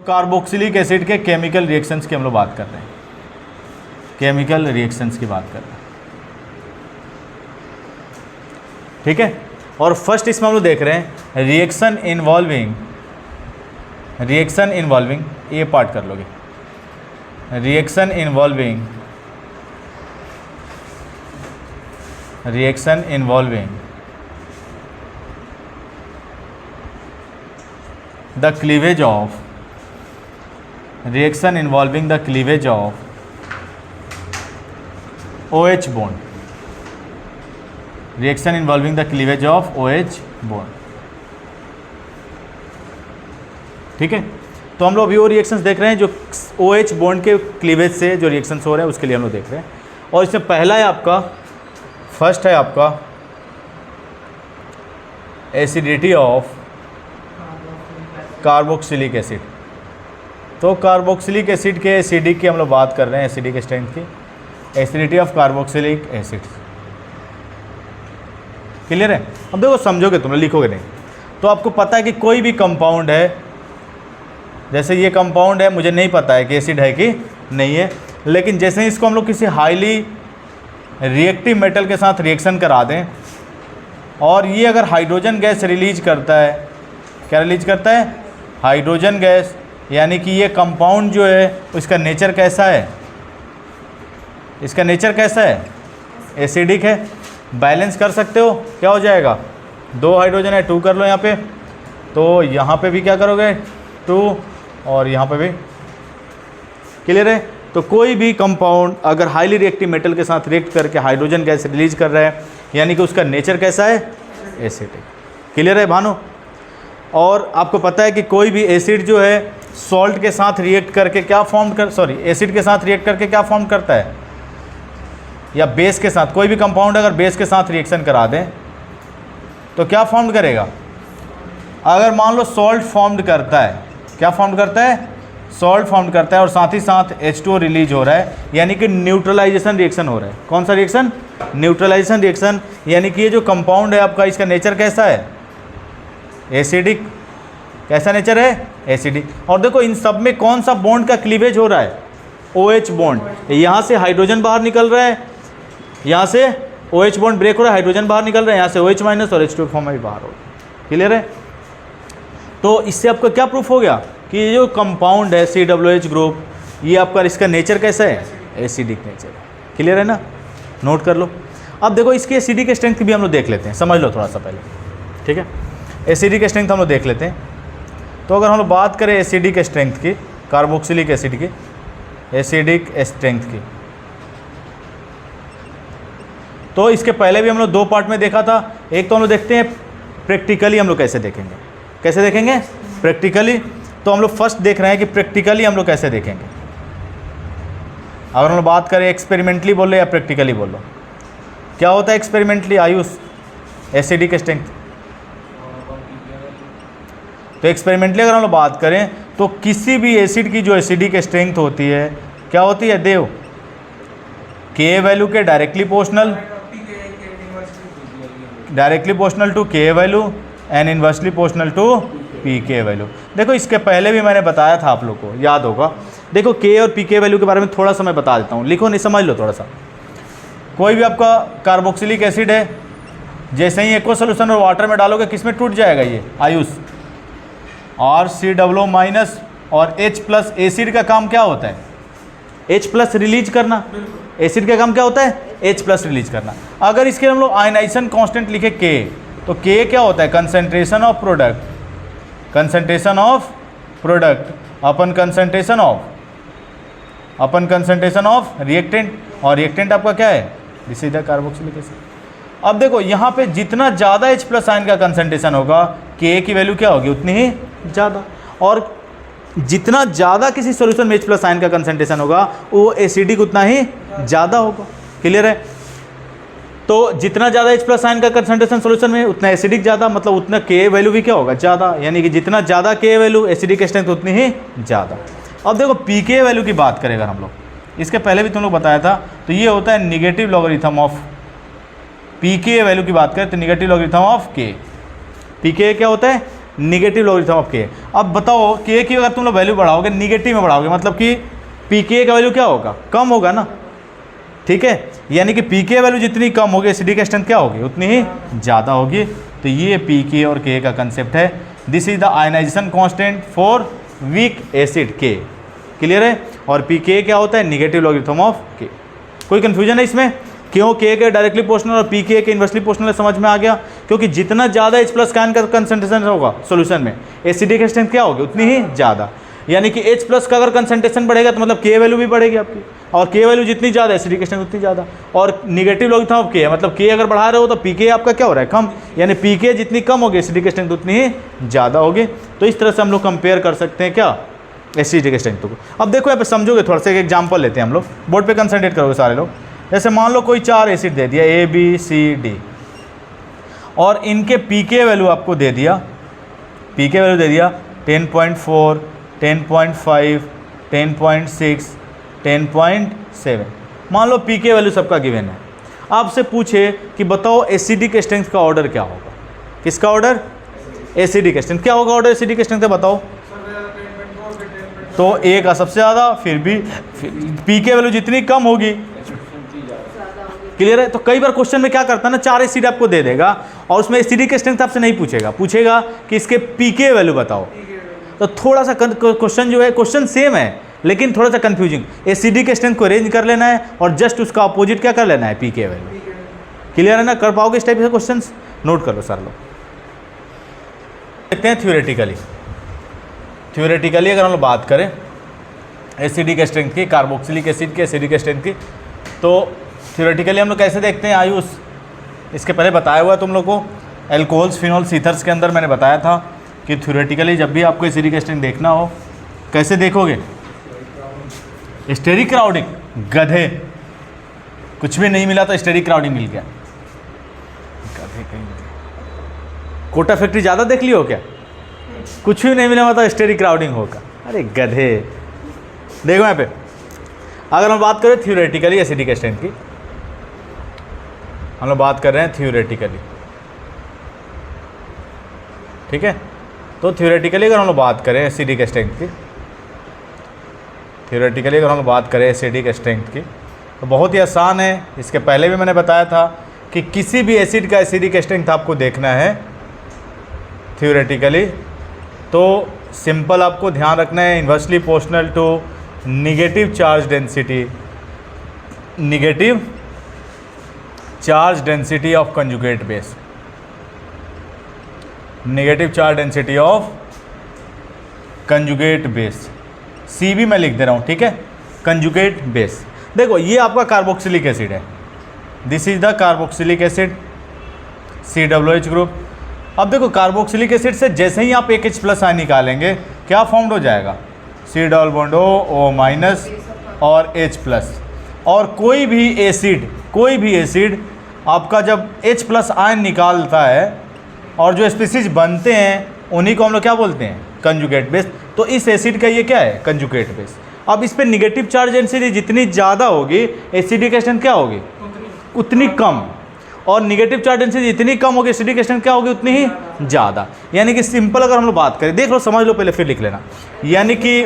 Carboxylic acid के chemical reactions की हम लोग बात कर रहे हैं, केमिकल रिएक्शंस की बात कर रहे हैं, ठीक है। और फर्स्ट इसमें हम लोग देख रहे हैं रिएक्शन इन्वॉल्विंग, ये पार्ट कर लोगे, reaction involving the cleavage of OH bond, reaction involving the cleavage of OH bond, ठीक है। तो हम लोग अभी वो रिएक्शंस देख रहे हैं जो OH बॉन्ड के क्लीवेज से जो रिएक्शंस हो रहे हैं उसके लिए हम लोग देख रहे हैं। और इसमें पहला है आपका, फर्स्ट है आपका एसिडिटी ऑफ कार्बोक्सिलिक एसिड। तो कार्बोक्सिलिक एसिड के एसिडिक की हम लोग बात कर रहे हैं, एसिडिक स्ट्रेंथ की, acidity of carboxylic acid, clear है। अब देखो समझोगे तुम, लिखोगे नहीं तो आपको पता है कि कोई भी कंपाउंड है, जैसे ये कंपाउंड है, मुझे नहीं पता है कि एसिड है कि नहीं है, लेकिन जैसे ही इसको हम लोग किसी हाईली रिएक्टिव मेटल के साथ रिएक्शन करा दें और ये अगर हाइड्रोजन गैस रिलीज करता है, क्या रिलीज करता है, हाइड्रोजन गैस, यानी कि ये कंपाउंड जो है उसका नेचर कैसा है, इसका नेचर कैसा है, एसिडिक है। बैलेंस कर सकते हो, क्या हो जाएगा, 2 हाइड्रोजन है, 2 कर लो यहाँ पे, तो यहाँ पे भी क्या करोगे 2 और यहाँ पे भी, क्लियर है। तो कोई भी कंपाउंड अगर हाईली रिएक्टिव मेटल के साथ रिएक्ट करके हाइड्रोजन गैस रिलीज कर रहा है, यानी कि उसका नेचर कैसा है, एसिडिक, क्लियर है भानु। और आपको पता है कि कोई भी एसिड जो है सॉल्ट के साथ रिएक्ट करके क्या फॉर्म कर, सॉरी एसिड के साथ रिएक्ट करके क्या फॉर्म करता है, या बेस के साथ, कोई भी कंपाउंड अगर बेस के साथ रिएक्शन करा दें तो क्या फॉर्म करेगा। अगर मान लो सॉल्ट फॉर्म्ड करता है, क्या फॉर्म करता है, सॉल्ट फॉर्म करता है और साथ ही साथ H2O रिलीज हो रहा है, यानी कि न्यूट्रलाइजेशन रिएक्शन हो रहा है। कौन सा रिएक्शन, न्यूट्रलाइजेशन रिएक्शन, यानी कि ये जो कंपाउंड है आपका, इसका नेचर कैसा है, एसिडिक, कैसा नेचर है, एसिडिक। और देखो इन सब में कौन सा बॉन्ड का क्लीवेज हो रहा है, OH बॉन्ड। यहाँ से हाइड्रोजन बाहर निकल रहा है, यहाँ से OH बॉन्ड ब्रेक हो रहा है, हाइड्रोजन बाहर निकल रहा है, यहाँ से OH माइनस और H2 फॉर्म में भी बाहर हो रहा है, क्लियर है। तो इससे आपका क्या प्रूफ हो गया कि ये जो कंपाउंड है COOH ग्रुप, ये आपका इसका नेचर कैसा है, एसिडिक नेचर है, क्लियर है ना, नोट कर लो। अब देखो इसकी एसिडिक स्ट्रेंथ भी हम लोग देख लेते हैं, समझ लो थोड़ा सा पहले, ठीक है। एसिडिक स्ट्रेंथ हम लोग देख लेते हैं। तो अगर हम लोग बात करें एसिडिक स्ट्रेंथ की, कार्बोक्सिलिक एसिड की एसिडिक स्ट्रेंथ की, तो इसके पहले भी हम लोग 2 पार्ट में देखा था। एक तो हम लोग देखते हैं प्रैक्टिकली, हम लोग कैसे देखेंगे, कैसे देखेंगे प्रैक्टिकली। तो हम लोग फर्स्ट देख रहे हैं कि प्रैक्टिकली हम लोग कैसे देखेंगे। अगर हम लोग बात करें एक्सपेरिमेंटली बोल लो या प्रैक्टिकली बोल लो, क्या होता है एक्सपेरिमेंटली आयुष, एसिडिक स्ट्रेंथ। तो एक्सपेरिमेंटली अगर हम लोग बात करें तो किसी भी एसिड की जो एसिडिक स्ट्रेंथ होती है क्या होती है देव, के वैल्यू के डायरेक्टली पोर्शनल टू के value and inversely proportional to P के वैल्यू। देखो इसके पहले भी मैंने बताया था, आप लोग को याद होगा। देखो के और पी के वैल्यू के बारे में थोड़ा सा मैं बता देता हूँ, लिखो नहीं, समझ लो थोड़ा सा। कोई भी आपका कार्बोक्सिलिक एसिड है, जैसे ही एक्वा सोल्यूशन और वाटर में डालोगे किस में टूट जाएगा ये आयुष, RCOO माइनस और H+। एसिड का काम क्या होता है, H+ रिलीज करना। एसिड का काम क्या होता है, H+ रिलीज करना। अगर इसके हम लोग आयनाइजेशन कांस्टेंट लिखे K, तो K क्या होता है, concentration of product, concentration of product upon concentration of reactant, और रिएक्टेंट आपका क्या है, this is the carboxylic acid. अब देखो यहाँ पे जितना ज़्यादा H+ आयन का कंसंट्रेशन होगा, K की वैल्यू क्या होगी, उतनी ही ज़्यादा। और जितना ज़्यादा किसी सॉल्यूशन में H+ आयन का कंसंट्रेशन होगा वो एसिडिक उतना ही ज़्यादा होगा, क्लियर है। तो जितना ज़्यादा H+ आयन का कंसंट्रेशन सॉल्यूशन में उतना एसिडिक ज़्यादा, मतलब उतना K वैल्यू भी क्या होगा, ज़्यादा। यानी कि जितना ज़्यादा K वैल्यू, एसिडिक स्ट्रेंथ उतनी ही ज़्यादा। अब देखो pK वैल्यू की बात करें अगर हम लोग, इसके पहले भी तुम लोग बताया था, तो ये होता है negative logarithm of pK value की बात करें तो negative logarithm of K। pK क्या होता है, निगेटिव लॉगरिथम ऑफ के। अब बताओ के की अगर तुम लोग वैल्यू बढ़ाओगे निगेटिव में बढ़ाओगे मतलब कि पी के का वैल्यू क्या होगा, कम होगा ना, ठीक है। यानी कि पी के वैल्यू जितनी कम होगी एसिडिक स्ट्रेंथ क्या होगी, उतनी ही ज़्यादा होगी। तो ये पी के और के का कंसेप्ट है। This is the ionization constant for weak acid के, क्लियर है। और पी के क्या होता है, निगेटिव लॉगरिथम ऑफ के। कोई कन्फ्यूजन है इसमें, क्यों के डायरेक्टली प्रोपोर्शनल और पी के इन्वर्सली प्रोपोर्शनल समझ में आ गया। क्योंकि जितना ज़्यादा H प्लस का आयन का कंसंट्रेशन होगा सॉल्यूशन में एसिडिक स्ट्रेंथ क्या होगी, उतनी ही ज़्यादा। यानी कि H प्लस का अगर कंसंट्रेशन बढ़ेगा तो मतलब के वैल्यू भी बढ़ेगी आपकी, और के वैल्यू जितनी ज़्यादा एसिडिक स्ट्रेंथ उतनी ज़्यादा। और निगेटिव लॉगरिथम ऑफ के मतलब के अगर बढ़ा रहे हो तो पी के आपका क्या हो रहा है, कम। यानी पी के जितनी कम होगी एसिडिक स्ट्रेंथ उतनी ही ज़्यादा होगी। तो इस तरह से हम लोग कंपेयर कर सकते हैं क्या, एसिडिक स्ट्रेंथ को। अब देखो यहाँ पे समझोगे, थोड़ा सा एक एग्जाम्पल लेते हैं हम लोग, बोर्ड पे कंसंट्रेट करोगे सारे लोग। जैसे मान लो कोई 4 एसिड दे दिया A B C D और इनके पी के वैल्यू आपको दे दिया, पी के वैल्यू दे दिया 10.4, 10.5, 10.6, 10.7। मान लो पी के वैल्यू सबका गिवन है। आपसे पूछे कि बताओ एसिडिक स्ट्रेंथ का ऑर्डर क्या होगा, किसका ऑर्डर, एसिडिक स्ट्रेंथ क्या होगा ऑर्डर एसिडिक स्ट्रेंथ का बताओ। तो ए का सबसे ज़्यादा, फिर भी पी के वैल्यू जितनी कम होगी, क्लियर है। तो कई बार क्वेश्चन में क्या करता है ना, 4 एसिड आपको दे देगा और उसमें एसिडिक स्ट्रेंथ आपसे नहीं पूछेगा, पूछेगा कि इसके पी के वैल्यू बताओ। तो थोड़ा सा क्वेश्चन जो है, क्वेश्चन सेम है लेकिन थोड़ा सा कंफ्यूजिंग। एसिडिक स्ट्रेंथ को अरेंज कर लेना है और जस्ट उसका अपोजिट क्या कर लेना है, पी के वैल्यू। क्लियर है ना, कर पाओगे इस टाइप से क्वेश्चन, नोट कर लो सारे लोग। देखते हैं थ्योरेटिकली अगर हम लोग बात करें एसिडिक स्ट्रेंथ की, कार्बोक्सिलिक एसिड के एसिडिक स्ट्रेंथ की, तो थ्योरेटिकली हम लोग कैसे देखते हैं। आयुष इसके पहले बताया हुआ तुम लोग को, एल्कोहल्स फिनोल्स ईथर्स के अंदर मैंने बताया था कि थ्योरेटिकली जब भी आपको एसिडिक स्ट्रेंथ देखना हो कैसे देखोगे, स्टेरिक क्राउडिंग। गधे, कुछ भी नहीं मिला तो स्टेरिक क्राउडिंग मिल गया, गधे कहीं। कोटा फैक्ट्री ज़्यादा देख लियो क्या, कुछ भी नहीं मिला मतलब स्टेरिक क्राउडिंग होगा, अरे गधे। देखो यहाँ पे अगर हम बात करें थ्योरेटिकली एसिडिक स्ट्रेंथ की, हम लोग बात कर रहे हैं थ्योरेटिकली, ठीक है। तो थ्योरेटिकली अगर हम लोग बात करें एसिडिक स्ट्रेंथ की, थ्योरेटिकली अगर हम लोग बात करें एसिडिक स्ट्रेंथ की तो बहुत ही आसान है। इसके पहले भी मैंने बताया था कि किसी भी एसिड का एसिडिक स्ट्रेंथ आपको देखना है थ्योरेटिकली तो सिंपल आपको ध्यान रखना है, inversely proportional to negative charge density, negative charge density of conjugate base, negative charge density of conjugate base, C भी मैं लिख दे रहा हूँ, ठीक है। कंजुगेट बेस, देखो ये आपका कार्बोक्सिलिक एसिड है, this is the carboxylic acid COOH group. अब देखो कार्बोक्सिलिक एसिड से जैसे ही आप एक H+ आयन निकालेंगे क्या फॉर्म्ड हो जाएगा, C डबल बॉन्ड O- और H+। और कोई भी एसिड आपका जब H+ आयन निकालता है और जो स्पीसीज बनते हैं उन्हीं को हम लोग क्या बोलते हैं, कंजुगेट बेस। तो इस एसिड का ये क्या है, कंजुगेट बेस। अब इस पे निगेटिव चार्ज डेंसिटी जितनी ज़्यादा होगी एसिडिक स्ट्रेंथ क्या होगी, उतनी कम, और निगेटिव चार्ज डेंसिटी जितनी कम होगी एसिडिक स्ट्रेंथ क्या होगी, उतनी ही ज़्यादा। यानी कि सिंपल अगर हम लोग बात करें, देख लो समझ लो पहले फिर लिख लेना। यानी कि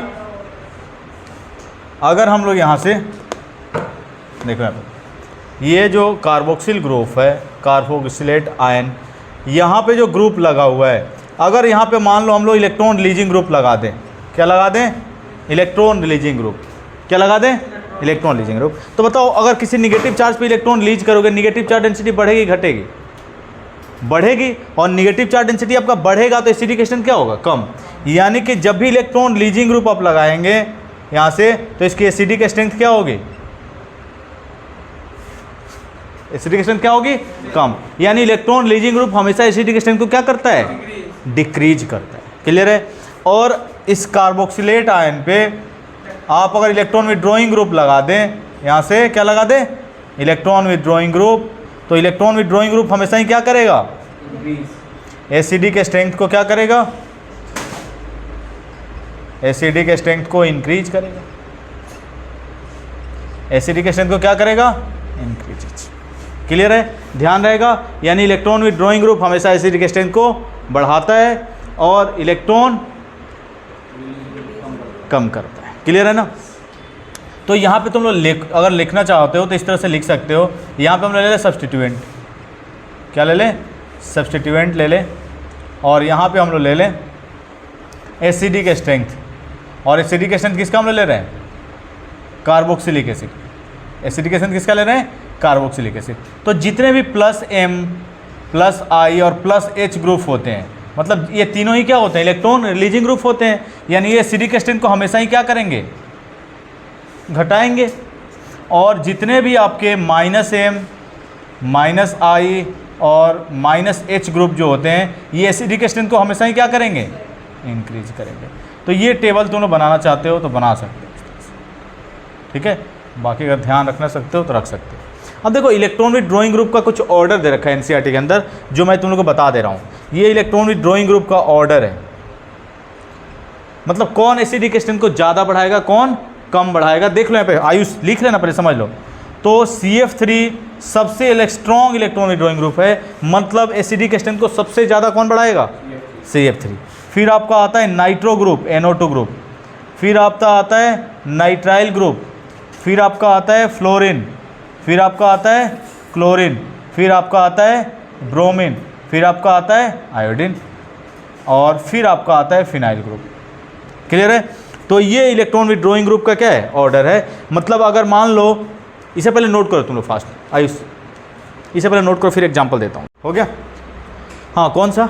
अगर हम लोग यहाँ से देखो यहाँ पर ये जो कार्बोक्सिल ग्रुप है, कार्बोक्सिलेट आयन, यहाँ पे जो ग्रुप लगा हुआ है, अगर यहाँ पे मान लो हम लोग इलेक्ट्रॉन रिलीजिंग ग्रुप लगा दें, क्या लगा दें, इलेक्ट्रॉन रिलीजिंग ग्रुप, क्या लगा दें, इलेक्ट्रॉन रिलीजिंग ग्रुप। तो बताओ अगर किसी निगेटिव चार्ज पे इलेक्ट्रॉन रिलीज करोगे, निगेटिव चार्ज डेंसिटी बढ़ेगी घटेगी, बढ़ेगी। और निगेटिव चार्ज डेंसिटी आपका बढ़ेगा तो एसिडिक स्ट्रेंथ क्या होगा, कम। यानी कि जब भी इलेक्ट्रॉन रिलीजिंग ग्रुप आप लगाएंगे यहाँ से तो इसकी एसिडिक स्ट्रेंथ क्या होगी, एसिडिक स्ट्रेंथ क्या होगी, कम। यानी इलेक्ट्रॉन रिलीजिंग ग्रुप हमेशा एसिडिक स्ट्रेंथ को क्या करता है, डिक्रीज करता है, क्लियर है। और इस कार्बोक्सिलेट आयन पे आप अगर इलेक्ट्रॉन विड्रॉइंग ग्रुप लगा दें, यहाँ से क्या लगा दें, इलेक्ट्रॉन विड्रॉइंग ग्रुप, तो इलेक्ट्रॉन विड्रॉइंग ग्रुप हमेशा ही क्या करेगा, एसिडिक स्ट्रेंथ को क्या करेगा, एसिडिक स्ट्रेंथ को इंक्रीज करेगा, एसिडिक स्ट्रेंथ को क्या करेगा, इंक्रीज। क्लियर है, ध्यान रहेगा। यानी इलेक्ट्रॉन विड्रॉइंग ग्रुप हमेशा एसिडिक स्ट्रेंथ को बढ़ाता है और इलेक्ट्रॉन कम करता है। क्लियर है ना? तो यहाँ पे तुम लोग अगर लिखना चाहते हो तो इस तरह से लिख सकते हो। यहाँ पे हम ले लें सब्स्टिट्यूएंट, क्या ले लें? सब्स्टिट्यूएंट ले लें। और यहाँ पे हम लोग ले लें एसिडिक स्ट्रेंथ, और एसिडिक स्ट्रेंथ किसका हम लोग ले रहे हैं? Carboxylic acid. एसिडिक स्ट्रेंथ किसका ले रहे हैं? Carboxylic acid. तो जितने भी +M +I और +H ग्रुप होते हैं, मतलब ये तीनों ही क्या होते हैं? इलेक्ट्रॉन रिलीजिंग ग्रुप होते हैं। यानी ये एसिडिक स्ट्रेंथ को हमेशा ही क्या करेंगे? घटाएंगे। और जितने भी आपके -M -I और -H ग्रुप जो होते हैं, ये एसिडिक स्ट्रेंथ को हमेशा ही क्या करेंगे? इंक्रीज करेंगे। तो ये टेबल तुम लोग बनाना चाहते हो तो बना सकते हो इस तरह से, ठीक है। बाकी अगर ध्यान रखना सकते हो तो रख सकते हो। अब देखो इलेक्ट्रॉन विथड्रॉइंग ग्रुप का कुछ ऑर्डर दे रखा है एनसीईआरटी के अंदर, जो मैं तुम लोग को बता दे रहा हूँ। ये इलेक्ट्रॉन विथड्रॉइंग ग्रुप का ऑर्डर है, मतलब कौन एसिडिक स्ट्रेंथ को ज़्यादा बढ़ाएगा, कौन कम बढ़ाएगा। देख लो यहाँ पे, आयुष लिख लेना पहले, समझ लो। तो CF3 सबसे स्ट्रॉन्ग इलेक्ट्रॉन विथड्रॉइंग ग्रुप है, मतलब एसिडिक स्ट्रेंथ को सबसे ज़्यादा कौन बढ़ाएगा? CF3। फिर आपका आता है नाइट्रो ग्रुप, NO2 ग्रुप। फिर आपका आता है नाइट्राइल ग्रुप। फिर आपका आता है फ्लोरीन। फिर आपका आता है क्लोरीन। फिर आपका आता है ब्रोमीन। फिर आपका आता है आयोडीन। और फिर आपका आता है फिनाइल ग्रुप। क्लियर है? तो ये इलेक्ट्रॉन विथड्रॉइंग ग्रुप का क्या है? ऑर्डर है। मतलब अगर मान लो, इसे पहले नोट करो तुम लोग फास्ट, आयुष इसे पहले नोट करो, फिर एग्जाम्पल देता हूँ। हो गया? हाँ, कौन सा?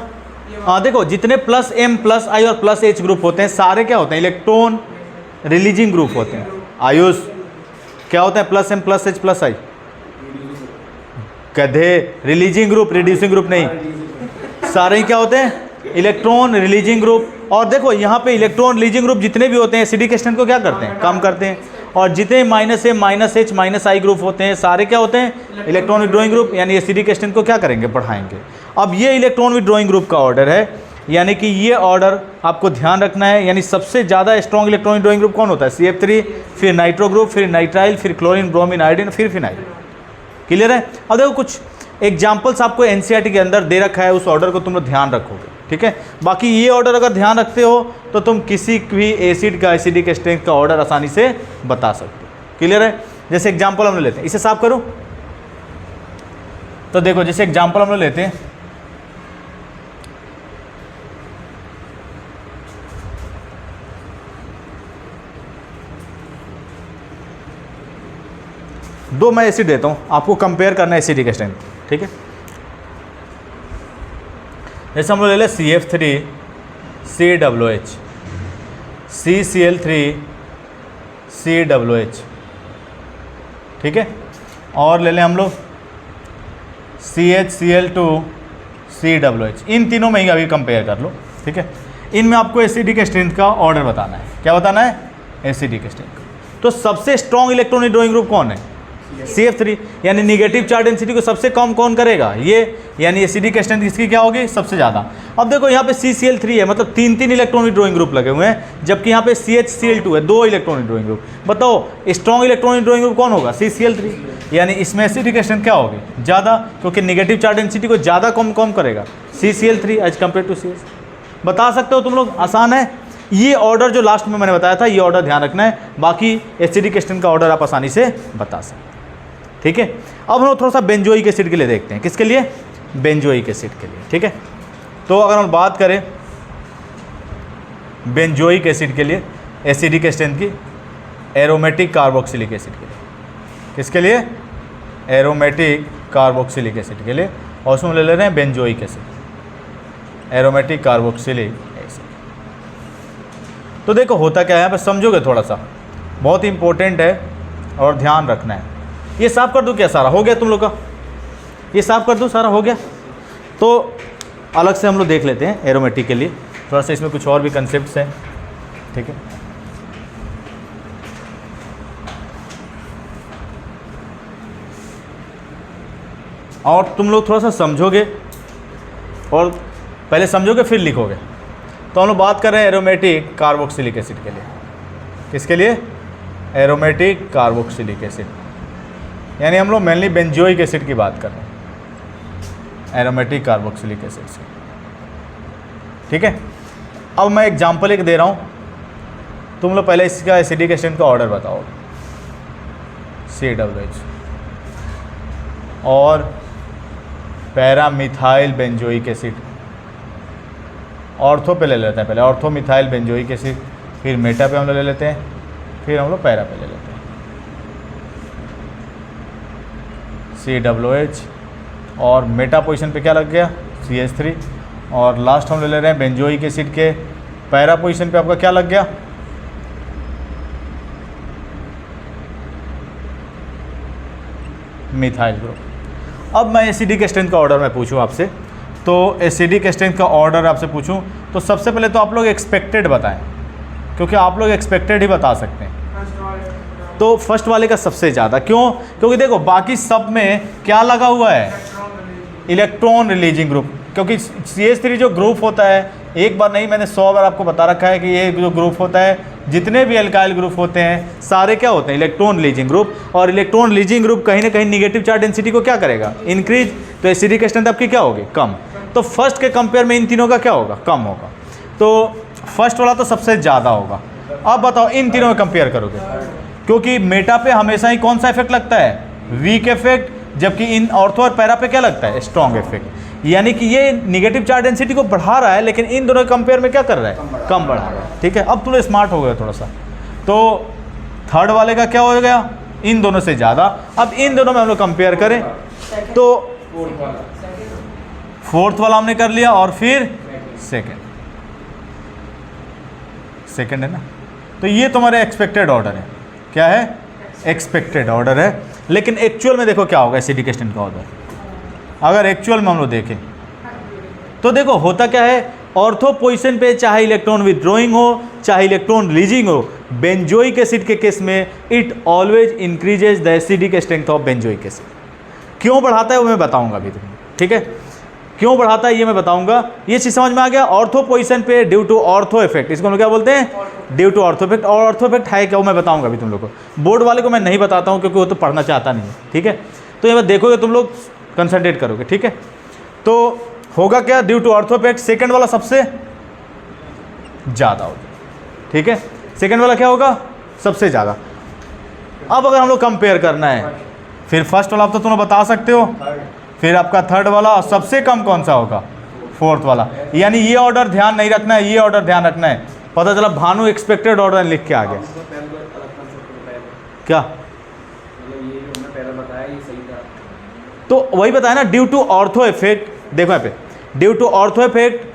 हाँ देखो, जितने +M +I और +H ग्रुप होते हैं सारे क्या होते हैं? इलेक्ट्रॉन रिलीजिंग ग्रुप होते हैं। आयुष क्या होता है? +M +H +I? गधे, रिलीजिंग ग्रुप, रिड्यूसिंग ग्रुप नहीं। सारे ही क्या होते हैं? Electron releasing group. और देखो यहाँ पे इलेक्ट्रॉन रिलीजिंग ग्रुप जितने भी होते हैं एसिडिक स्ट्रेंथ को क्या करते हैं? कम करते हैं। और जितने -M -H -I ग्रुप होते हैं सारे क्या होते हैं? इलेक्ट्रॉन विथड्रॉइंग ग्रुप, यानी एसिडिक स्ट्रेंथ को क्या करेंगे? बढ़ाएंगे। अब ये इलेक्ट्रॉन विथड्रॉइंग ग्रुप का ऑर्डर है, यानी कि ये ऑर्डर आपको ध्यान रखना है। यानी सबसे ज़्यादा स्ट्रॉन्ग इलेक्ट्रॉन विथड्रॉइंग ग्रुप कौन होता है? CF3, फिर नाइट्रो ग्रुप, फिर नाइट्राइल, फिर क्लोरीन, ब्रोमीन, आयोडीन, फिर फिनाइल। क्लियर है? अब देखो कुछ एग्जाम्पल्स आपको एनसीईआरटी के अंदर दे रखा है, उस ऑर्डर को तुम लोग ध्यान रखोगे, ठीक है। बाकी ये ऑर्डर अगर ध्यान रखते हो तो तुम किसी भी एसिड का एसिडिक स्ट्रेंथ का ऑर्डर आसानी से बता सकते हो। क्लियर है? जैसे एग्जाम्पल हम लोग लेते हैं, इसे साफ करो। तो देखो जैसे एग्जाम्पल हम लोग लेते हैं, दो मैं एसिड देता हूँ, आपको कंपेयर करना है एसिडिक स्ट्रेंथ, ठीक है। जैसे हम लोग ले लें CF3 COOH, CCl3 COOH, ठीक है। और ले लें हम लोग CHCl2 COOH। इन तीनों में ही अभी कंपेयर कर लो, ठीक है। इनमें आपको एसिडिक स्ट्रेंथ का ऑर्डर बताना है। क्या बताना है? Acidic strength. तो सबसे स्ट्रॉन्ग इलेक्ट्रॉन विथड्रॉइंग ग्रुप कौन है? CF3। यानी निगेटिव चार्ज डेंसिटी को सबसे कम कौन करेगा? ये। यानी एसिडिक स्ट्रेंथ इसकी क्या होगी? सबसे ज़्यादा। अब देखो यहाँ पे CCl3 है, मतलब 3 इलेक्ट्रॉन विथड्रॉइंग ग्रुप लगे हुए हैं, जबकि यहाँ पे CHCl2 है, 2 इलेक्ट्रॉन विथड्रॉइंग ग्रुप। बताओ स्ट्रॉन्ग इलेक्ट्रॉन विथड्रॉइंग ग्रुप कौन होगा? CCl3। यानी इसमें एसिडिक स्ट्रेंथ क्या होगी? ज़्यादा, क्योंकि निगेटिव चार्ज डेंसिटी को ज़्यादा कम करेगा CCl3 as compare to CH। बता सकते हो तुम लोग, आसान है। ये ऑर्डर जो लास्ट में मैंने बताया था, ये ऑर्डर ध्यान रखना है। बाकी एसिडिक स्ट्रेंथ का ऑर्डर आप आसानी से बता सकते हैं, ठीक है। अब हम लोग थोड़ा सा बेंजोइक एसिड के लिए देखते हैं। किसके लिए? बेंजोइक एसिड के लिए, ठीक है। तो अगर हम बात करें बेंजोइक एसिड के लिए एसिडिक स्ट्रेंथ की, एरोमेटिक कार्बोक्सिलिक एसिड के लिए। किसके लिए? एरोमेटिक कार्बोक्सिलिक एसिड के लिए। और उसमें ले रहे हैं benzoic acid, aromatic carboxylic acid. तो देखो होता क्या है यहाँ पे, समझोगे थोड़ा सा, बहुत इंपॉर्टेंट है और ध्यान रखना है। ये साफ कर दूँ क्या? सारा हो गया तुम लोग का? ये साफ कर दूँ? सारा हो गया? तो अलग से हम लोग देख लेते हैं एरोमेटिक के लिए, थोड़ा सा इसमें कुछ और भी कंसेप्ट्स हैं, ठीक है। और तुम लोग थोड़ा सा समझोगे और पहले समझोगे फिर लिखोगे। तो हम लोग बात कर रहे हैं एरोमेटिक कार्बोक्सिलिक एसिड के लिए। किसके लिए? Aromatic carboxylic acid. यानी हम लोग मेनली बेंजोइक एसिड की बात कर रहे हैं, एरोमेटिक कार्बोक्सिलिक एसिड से, ठीक है। अब मैं एग्जाम्पल एक दे रहा हूँ, तुम लोग पहले इसका एसिडिक स्ट्रेंथ का ऑर्डर बताओ। COH और पैरामिथाइल बेंजोइक एसिड, ऑर्थो पे ले लेते हैं, पहले ऑर्थो मिथाइल बेंजोइक एसिड, फिर मेटा पे हम लोग ले लेते हैं, फिर हम लोग पैरा पे ले लेते हैं। COH और मेटा पोजीशन पे क्या लग गया, CH3, और लास्ट हम ले रहे हैं बेंजोइक एसिड के पैरा पोजीशन पे आपका क्या लग गया, मिथाइल ग्रुप। अब मैं एसिडिक स्ट्रेंथ का ऑर्डर मैं पूछूं आपसे, तो एसिडिक स्ट्रेंथ का ऑर्डर आपसे पूछूं तो सबसे पहले तो आप लोग एक्सपेक्टेड बताएं, क्योंकि आप लोग एक्सपेक्टेड ही बता सकते हैं। तो फर्स्ट वाले का सबसे ज़्यादा, क्यों? क्योंकि देखो बाकी सब में क्या लगा हुआ है, इलेक्ट्रॉन रिलीजिंग ग्रुप, क्योंकि CH3 जो ग्रुप होता है, एक बार नहीं मैंने 100 बार आपको बता रखा है कि ये जो ग्रुप होता है, जितने भी एल्काइल ग्रुप होते हैं सारे क्या होते हैं, इलेक्ट्रॉन रिलीजिंग ग्रुप। और इलेक्ट्रॉन रिलीजिंग ग्रुप कहीं ना कहीं निगेटिव चार्ज डेंसिटी को क्या करेगा, इंक्रीज, तो एसिडिक स्ट्रेंथ आपकी क्या होगी, कम। तो फर्स्ट के कंपेयर में इन तीनों का क्या होगा, कम होगा। तो फर्स्ट वाला तो सबसे ज़्यादा होगा। अब बताओ इन तीनों में कंपेयर करोगे, क्योंकि मेटा पे हमेशा ही कौन सा इफेक्ट लगता है, वीक इफेक्ट, जबकि इन ऑर्थो और पैरा पे क्या लगता है, स्ट्रॉन्ग इफेक्ट। यानी कि ये निगेटिव चार्ज डेंसिटी को बढ़ा रहा है, लेकिन इन दोनों के कंपेयर में क्या कर रहा है, कम बढ़ा रहा है। ठीक है, अब थोड़े स्मार्ट हो गए थोड़ा सा। तो थर्ड वाले का क्या हो गया, इन दोनों से ज़्यादा। अब इन दोनों में हम लोग कंपेयर करें तो फोर्थ वाला हमने कर लिया, और फिर सेकंड है ना। तो ये तुम्हारे एक्सपेक्टेड ऑर्डर है, क्या है, एक्सपेक्टेड ऑर्डर है। लेकिन एक्चुअल में देखो क्या होगा एसिडिक स्ट्रेंथ का ऑर्डर, अगर एक्चुअल में हम लोग देखें तो देखो होता क्या है, ऑर्थो पोजीशन पे चाहे इलेक्ट्रॉन विथड्रॉइंग हो चाहे इलेक्ट्रॉन रिलीजिंग हो, बेंजोइक एसिड के केस में it always increases the acidic strength of benzoic acid. क्यों बढ़ाता है वो मैं बताऊंगा अभी तुम्हें, ठीक है, क्यों बढ़ाता है ये मैं बताऊंगा। ये चीज़ समझ में आ गया। ऑर्थो पोजीशन पे ड्यू टू ऑर्थो इफेक्ट, इसको हम लोग क्या बोलते हैं, ड्यू टू ऑर्थो इफेक्ट। और ऑर्थो इफेक्ट है क्या वो मैं बताऊंगा अभी तुम लोग को। बोर्ड वाले को मैं नहीं बताता हूँ क्योंकि वो तो पढ़ना चाहता नहीं है, ठीक है। तो ये देखोगे तुम लोग कंसंट्रेट करोगे, ठीक है। तो होगा क्या, due to ortho effect second वाला सबसे ज़्यादा होगा, ठीक है। सेकंड वाला क्या होगा, सबसे ज़्यादा। अब अगर हम लोग कंपेयर करना है, फिर फर्स्ट वाला आप तो तुम बता सकते हो, फिर आपका थर्ड वाला, और सबसे कम कौन सा होगा, फोर्थ वाला। यानी ये ऑर्डर ध्यान नहीं रखना है, ये ऑर्डर ध्यान रखना है। पता चला भानु एक्सपेक्टेड ऑर्डर लिख के आ गया, क्या तो वही बताया ना, ड्यू टू ऑर्थो इफेक्ट। देखो यहाँ पे ड्यू टू ऑर्थो इफेक्ट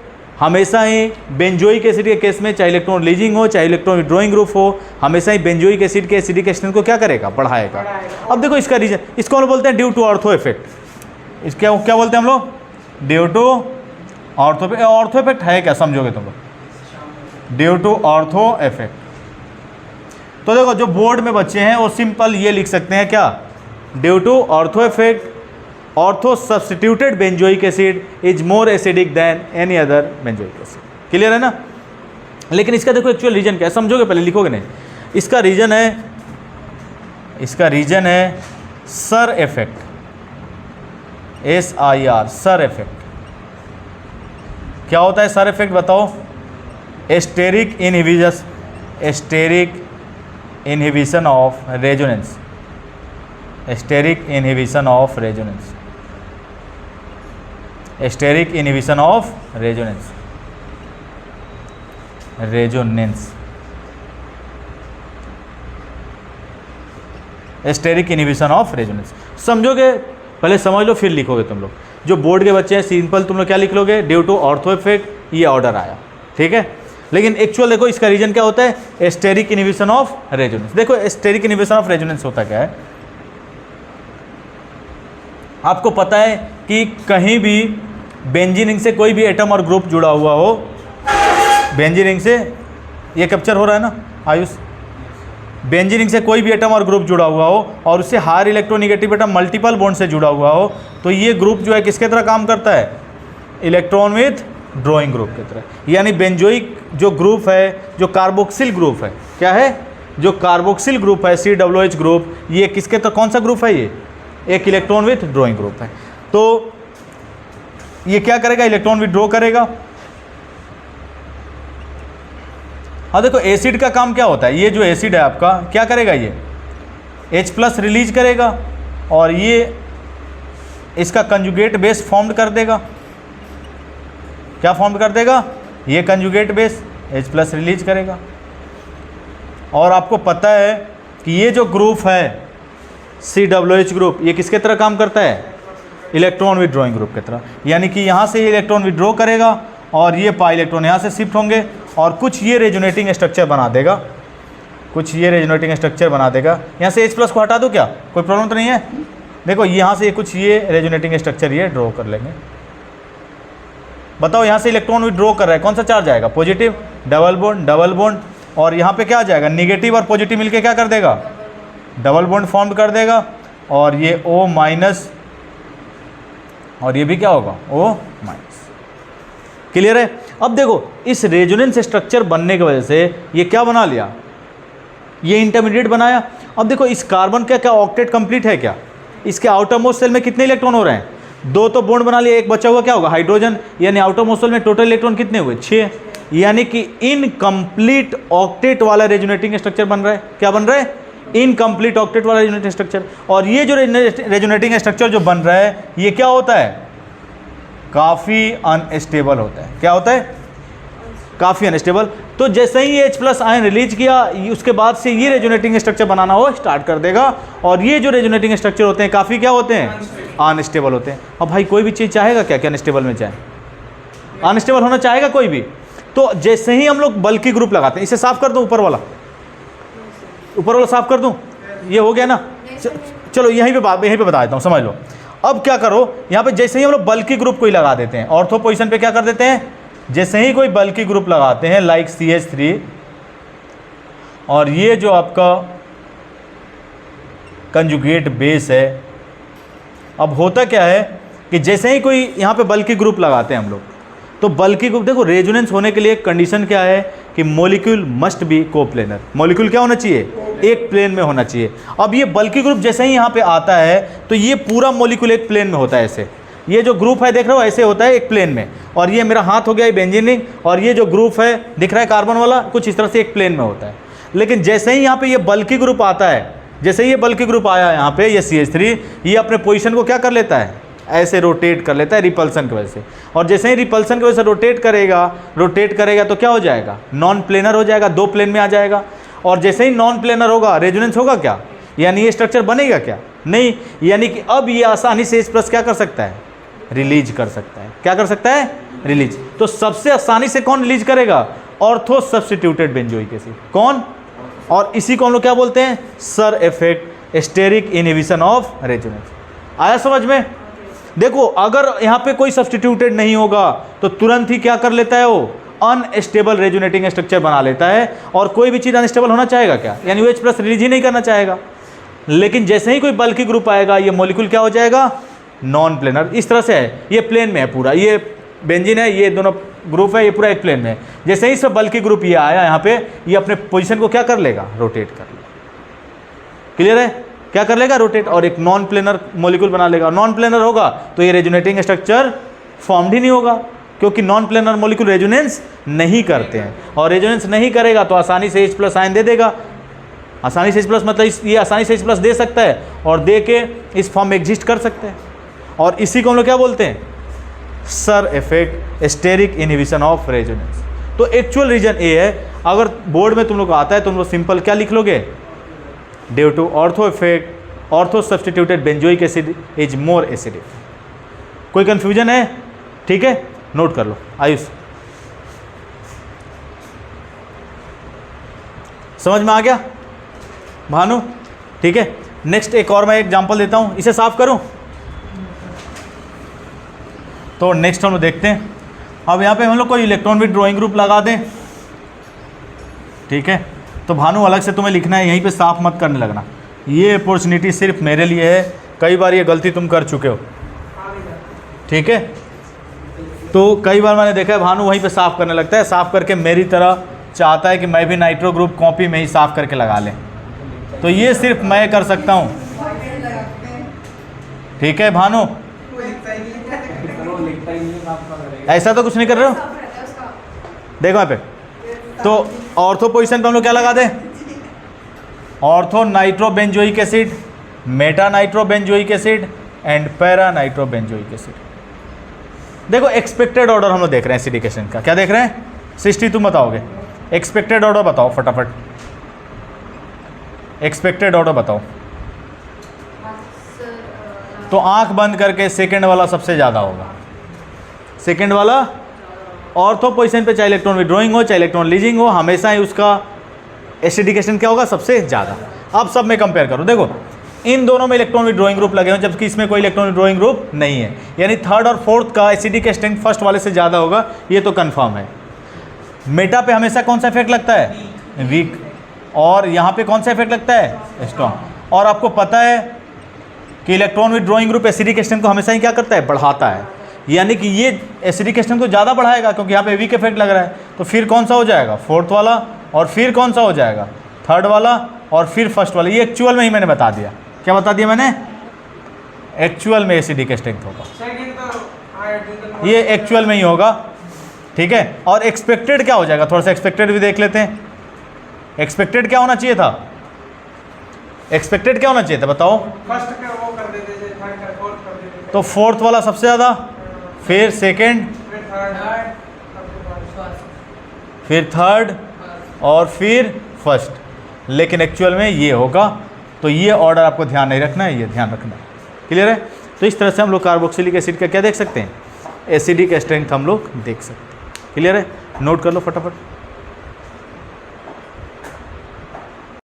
हमेशा ही बेंजोइक एसिड के केस में चाहे इलेक्ट्रॉन रिलीजिंग हो चाहे इलेक्ट्रॉन विथड्रॉइंग ग्रुप हो, हमेशा ही बेंजोइक एसिड के एसिडिक स्ट्रेंथ को क्या करेगा, बढ़ाएगा। अब देखो इसका रीजन, इसको हम लोग बोलते हैं ड्यू टू ऑर्थो इफेक्ट। इसके क्या बोलते हैं हम लोग, due to ortho. Ortho effect है क्या, समझोगे तुम लोग, ड्यू टू ऑर्थो इफेक्ट। तो देखो जो बोर्ड में बच्चे हैं वो सिंपल ये लिख सकते हैं क्या, due to ortho effect ortho substituted benzoic acid is more acidic than any other benzoic acid. Clear है ना। लेकिन इसका देखो एक्चुअल रीजन क्या है, समझोगे, पहले लिखोगे नहीं। इसका रीजन है sir effect, SIR, sir effect. क्या होता है सर इफेक्ट बताओ, asterisk inhibition of resonance, asterisk inhibition of resonance, asterisk inhibition of resonance, asterisk inhibition of resonance. समझोगे, पहले समझ लो फिर लिखोगे तुम लोग। जो बोर्ड के बच्चे हैं सिंपल तुम लोग क्या लिख लोगे, ड्यू टू ऑर्थो इफेक्ट, ये ऑर्डर आया, ठीक है। लेकिन एक्चुअल देखो इसका रीजन क्या होता है, एस्टेरिक इनहिबिशन ऑफ रेजोनेंस। देखो एस्टेरिक इनहिबिशन ऑफ रेजोनेंस होता क्या है, आपको पता है कि कहीं भी बेंजीन रिंग से कोई भी एटम और ग्रुप जुड़ा हुआ हो, बेंजीन रिंग से ये कैप्चर हो रहा है ना आयुष, बेंजीन रिंग से कोई भी एटम और ग्रुप जुड़ा हुआ हो और उससे higher electronegative atom multiple bond से जुड़ा हुआ हो, तो ये ग्रुप जो है किसके तरह काम करता है, इलेक्ट्रॉन विथ ड्रॉइंग ग्रुप की तरह। यानी बेंजोइक जो ग्रुप है, जो कार्बोक्सिल ग्रुप है, क्या है, जो कार्बोक्सिल ग्रुप है COH ग्रुप, ये किसके तरह, कौन सा ग्रुप है, ये एक इलेक्ट्रॉन विथ ड्रॉइंग ग्रुप है। तो ये क्या करेगा, इलेक्ट्रॉन विथड्रॉ करेगा, हाँ देखो एसिड का काम क्या होता है, ये जो एसिड है आपका क्या करेगा, ये H+ रिलीज करेगा और ये इसका कंजुगेट बेस फॉर्म कर देगा। क्या फॉर्म कर देगा, ये कंजुगेट बेस H+ रिलीज करेगा। और आपको पता है कि ये जो ग्रुप है COOH ग्रुप, ये किसके तरह काम करता है, इलेक्ट्रॉन विड्रॉइंग ग्रुप की तरह। यानी कि यहाँ से ये इलेक्ट्रॉन विड्रॉ करेगा और ये पाई इलेक्ट्रॉन यहाँ से शिफ्ट होंगे और कुछ ये रेजोनेटिंग स्ट्रक्चर बना देगा, कुछ ये रेजोनेटिंग स्ट्रक्चर बना देगा। यहाँ से H+ को हटा दो, क्या कोई प्रॉब्लम तो नहीं है। देखो यहाँ से कुछ ये रेजोनेटिंग स्ट्रक्चर ये ड्रॉ कर लेंगे। बताओ यहाँ से इलेक्ट्रॉन विड्रॉ कर रहा है, कौन सा चार्ज आएगा, पॉजिटिव, डबल बॉन्ड, और यहाँ पे क्या आ जाएगा, निगेटिव और पॉजिटिव मिलके क्या कर देगा, डबल बॉन्ड फॉर्म कर देगा। और ये O- और ये भी क्या होगा, O-। क्लियर है। अब देखो इस रेजोनेंस स्ट्रक्चर बनने की वजह से ये क्या बना लिया, ये इंटरमीडिएट बनाया। अब देखो इस कार्बन का क्या ऑक्टेट कंप्लीट है क्या, इसके आउटर मोस्ट सेल में कितने इलेक्ट्रॉन हो रहे हैं, 2 तो बॉन्ड बना लिया, एक बचा हुआ क्या होगा, हाइड्रोजन। यानी आउटर मोस्ट सेल में टोटल इलेक्ट्रॉन कितने हुए, 6। यानी कि इनकम्प्लीट ऑक्टेट वाला रेजोनेटिंग स्ट्रक्चर बन रहा है। क्या बन रहा है, इनकम्प्लीट ऑक्टेट वाला रेजोनेटिंग स्ट्रक्चर। और ये जो रेजोनेटिंग स्ट्रक्चर जो बन रहा है ये क्या होता है, काफ़ी अनस्टेबल होता है। क्या होता है, काफ़ी अनस्टेबल। तो जैसे ही ये H+ आयन रिलीज किया, उसके बाद से ये रेजोनेटिंग स्ट्रक्चर बनाना हो स्टार्ट कर देगा। और ये जो रेजोनेटिंग स्ट्रक्चर होते हैं काफ़ी क्या होते हैं, अनस्टेबल होते हैं। अब भाई कोई भी चीज़ चाहेगा क्या कि अनस्टेबल में जाए, अनस्टेबल होना चाहेगा कोई भी। तो जैसे ही हम लोग बल्कि ग्रुप लगाते हैं, इसे साफ कर दूं, ऊपर वाला साफ कर दूं, ये हो गया ना। चलो यहीं पे बता देता हूँ, समझ लो। अब क्या करो, यहाँ पे जैसे ही हम लोग बल्कि ग्रुप को ही लगा देते हैं, ऑर्थो पोजीशन पे क्या कर देते हैं, जैसे ही कोई बल्कि ग्रुप लगाते हैं लाइक CH3, और ये जो आपका कंजुगेट बेस है, अब होता क्या है कि जैसे ही कोई यहाँ पे बल्कि ग्रुप लगाते हैं हम लोग, तो बल्कि ग्रुप, देखो रेजोनेंस होने के लिए कंडीशन क्या है कि molecule must be coplanar. Molecule क्या होना चाहिए, एक प्लेन में होना चाहिए। अब ये बल्कि ग्रुप जैसे ही यहाँ पे आता है तो ये पूरा मॉलिक्यूल एक प्लेन में होता है। ऐसे ये जो ग्रुप है देख रहे हो, ऐसे होता है एक प्लेन में। और ये मेरा हाथ हो गया ये बेंजीन, और ये जो ग्रुप है दिख रहा है कार्बन वाला, कुछ इस तरह से एक प्लेन में होता है। लेकिन जैसे ही यहाँ पे ये बल्कि ग्रुप आता है, जैसे ही ये बल्कि ग्रुप आया यहाँ पे, ये CH3, ये अपने पोजीशन को क्या कर लेता है, ऐसे रोटेट कर लेता है रिपल्सन की वजह से। और जैसे ही रिपल्सन की वजह से रोटेट करेगा तो क्या हो जाएगा, नॉन प्लेनर हो जाएगा, 2 प्लेन में आ जाएगा। और जैसे ही नॉन प्लेनर होगा, रेजोनेंस होगा क्या, यानी ये स्ट्रक्चर बनेगा क्या, नहीं। यानी कि अब ये आसानी से H+ क्या कर सकता है, रिलीज कर सकता है। क्या कर सकता है, रिलीज। तो सबसे आसानी से कौन रिलीज करेगा, ऑर्थो सब्स्टिट्यूटेड बेंजोइक एसिड। कौन, और इसी को हम लोग क्या बोलते हैं, sir effect, steric inhibition of resonance. आया समझ में। देखो अगर यहाँ पे कोई सब्स्टिट्यूटेड नहीं होगा तो तुरंत ही क्या कर लेता है, वो अनस्टेबल रेजोनेटिंग स्ट्रक्चर बना लेता है। और कोई भी चीज़ अनस्टेबल होना चाहेगा क्या, यानी OH+ रिलीज ही नहीं करना चाहेगा। लेकिन जैसे ही कोई बल्कि ग्रुप आएगा, ये मॉलिक्यूल क्या हो जाएगा, नॉन प्लेनर। इस तरह से है, ये प्लेन में है पूरा, ये बेंजीन है, ये दोनों ग्रुप है, ये पूरा एक प्लेन में है। जैसे ही सब बल्कि ग्रुप ये आया यहाँ पे, ये अपने पोजीशन को क्या कर लेगा, रोटेट कर लेगा। क्लियर है, क्या कर लेगा, रोटेट, और एक नॉन प्लेनर मॉलिक्यूल बना लेगा। नॉन प्लेनर होगा तो ये रेजोनेटिंग स्ट्रक्चर फॉर्म्ड ही नहीं होगा, क्योंकि नॉन प्लेनर मॉलिक्यूल रेजोनेंस नहीं करते हैं। और रेजोनेंस नहीं करेगा तो आसानी से H+ आयन दे देगा। आसानी से H+ मतलब ये आसानी से H+ दे सकता है और दे के इस फॉर्म में एग्जिस्ट कर सकते हैं। और इसी को हम लोग क्या बोलते हैं, sir effect, steric inhibition of resonance. तो एक्चुअल रीजन ये है। अगर बोर्ड में तुम लोग को आता है तो तुम लोग सिंपल क्या लिख लोगे, due to ortho effect, ortho substituted benzoic acid is more acidic. कोई कंफ्यूजन है, ठीक है, नोट कर लो। आयुष समझ में आ गया, भानु, ठीक है। नेक्स्ट एक और मैं एग्जांपल देता हूं, इसे साफ करूं। तो नेक्स्ट हम लोग देखते हैं। अब यहाँ पे हम लोग कोई इलेक्ट्रॉन विड्रॉइंग ग्रुप लगा दें, ठीक है। तो भानु अलग से तुम्हें लिखना है, यहीं पे साफ मत करने लगना। ये अपॉर्चुनिटी सिर्फ मेरे लिए है, कई बार ये गलती तुम कर चुके हो, ठीक है। तो कई बार मैंने देखा है भानु वहीं पे साफ करने लगता है, साफ करके मेरी तरह चाहता है कि मैं भी नाइट्रो ग्रुप कॉपी में ही साफ करके लगा लें। तो ये सिर्फ मैं कर सकता हूँ, ठीक है भानु। ऐसा तो कुछ नहीं कर रहे हो, देखो यहाँ पे तो ऑर्थो पोजीशन पे हम लोग क्या लगा दें, ortho nitrobenzoic acid, Meta nitrobenzoic acid and para nitrobenzoic acid. देखो एक्सपेक्टेड ऑर्डर हम लोग देख रहे हैं एसिडिकेशन का, क्या देख रहे हैं सृष्टि तुम बताओगे, एक्सपेक्टेड ऑर्डर बताओ फटाफट, एक्सपेक्टेड ऑर्डर बताओ। तो आंख बंद करके सेकंड वाला सबसे ज़्यादा होगा, सेकंड वाला ऑर्थो पोजीशन पे चाहे इलेक्ट्रॉन विड्रॉइंग हो चाहे इलेक्ट्रॉन लीजिंग हो, हमेशा ही उसका एसिडिकेशन क्या होगा सबसे ज़्यादा। अब सब में कंपेयर करो, देखो इन दोनों में इलेक्ट्रॉन विड्रॉइंग ग्रुप लगे हैं जबकि इसमें कोई इलेक्ट्रॉन विड्रॉइंग ग्रुप नहीं है, यानी थर्ड और फोर्थ का एसिडिक स्ट्रेंथ फर्स्ट वाले से ज़्यादा होगा, ये तो कंफर्म है। मेटा पे हमेशा कौन सा इफेक्ट लगता है, वीक, और यहाँ पे कौन सा इफेक्ट लगता है, स्ट्रॉन्ग। और आपको पता है कि electron withdrawing group acidic strength को हमेशा ही क्या करता है, बढ़ाता है, यानी कि ये एसिडिक स्ट्रेंथ को ज़्यादा बढ़ाएगा क्योंकि यहाँ पे वीक इफेक्ट लग रहा है। तो फिर कौन सा हो जाएगा, फोर्थ वाला, और फिर कौन सा हो जाएगा, थर्ड वाला, और फिर फर्स्ट वाला। ये एक्चुअल में ही मैंने बता दिया, क्या बता दिया मैंने, एक्चुअल में एसिडिक स्ट्रेंथ होगा, ये एक्चुअल में ही होगा, ठीक है। और एक्सपेक्टेड क्या हो जाएगा, थोड़ा सा एक्सपेक्टेड भी देख लेते हैं। एक्सपेक्टेड क्या होना चाहिए था, एक्सपेक्टेड क्या होना चाहिए था बताओ, फर्स्ट का वो कर देते थे, थर्ड का फोर्थ कर देते थे, तो फोर्थ वाला सबसे ज़्यादा, फिर सेकेंड, फिर थर्ड और फिर फर्स्ट, लेकिन एक्चुअल में ये होगा। तो ये ऑर्डर आपको ध्यान नहीं रखना है, ये ध्यान रखना है, क्लियर है। तो इस तरह से हम लोग कार्बोक्सिलिक एसिड का क्या देख सकते हैं, एसिडिक स्ट्रेंथ हम लोग देख सकते हैं, क्लियर है। नोट कर लो फटाफट।